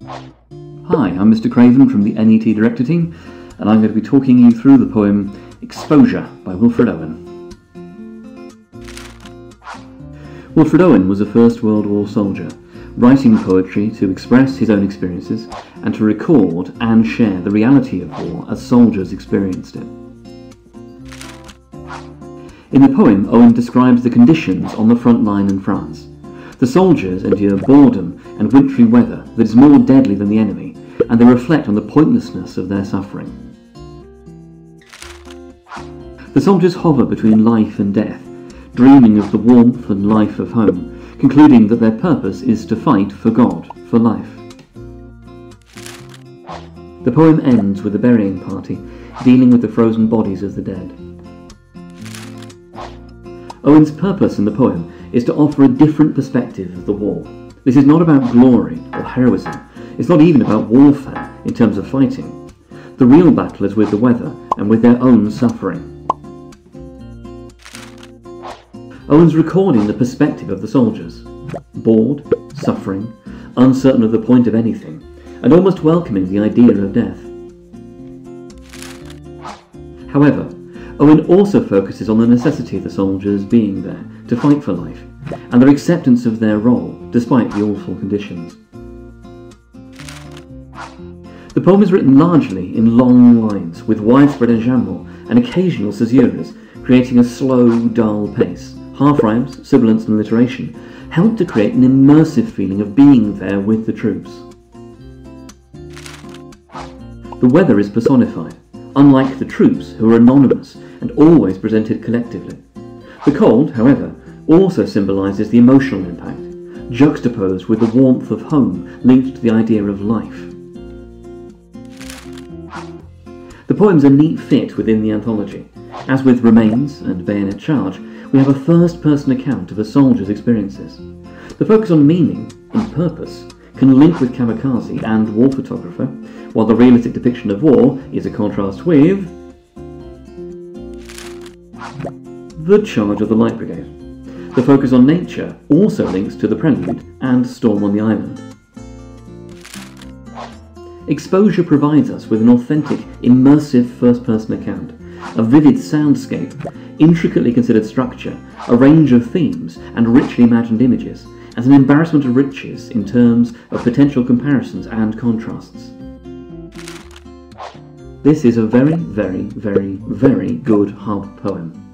Hi, I'm Mr. Craven from the NET Director Team, and I'm going to be talking you through the poem Exposure by Wilfred Owen. Wilfred Owen was a First World War soldier, writing poetry to express his own experiences and to record and share the reality of war as soldiers experienced it. In the poem, Owen describes the conditions on the front line in France. The soldiers endure boredom and wintry weather that is more deadly than the enemy, and they reflect on the pointlessness of their suffering. The soldiers hover between life and death, dreaming of the warmth and life of home, concluding that their purpose is to fight for God, for life. The poem ends with a burying party, dealing with the frozen bodies of the dead. Owen's purpose in the poem is to offer a different perspective of the war. This is not about glory or heroism. It's not even about warfare in terms of fighting. The real battle is with the weather and with their own suffering. Owen's recording the perspective of the soldiers, bored, suffering, uncertain of the point of anything, and almost welcoming the idea of death. However, Owen also focuses on the necessity of the soldiers being there to fight for life, and their acceptance of their role despite the awful conditions. The poem is written largely in long lines, with widespread enjambment and occasional caesuras, creating a slow, dull pace. Half-rhymes, sibilants and alliteration help to create an immersive feeling of being there with the troops. The weather is personified, unlike the troops who are anonymous and always presented collectively. The cold, however, also symbolises the emotional impact, juxtaposed with the warmth of home linked to the idea of life. The poem's a neat fit within the anthology. As with Remains and Bayonet Charge, we have a first-person account of a soldier's experiences. The focus on meaning and purpose can link with Kamikaze and War Photographer, while the realistic depiction of war is a contrast with The Charge of the Light Brigade. The focus on nature also links to The Prelude and Storm on the Island. Exposure provides us with an authentic, immersive first-person account, a vivid soundscape, intricately considered structure, a range of themes, and richly imagined images, as an embarrassment of riches in terms of potential comparisons and contrasts. This is a very, very, very, very good hub poem.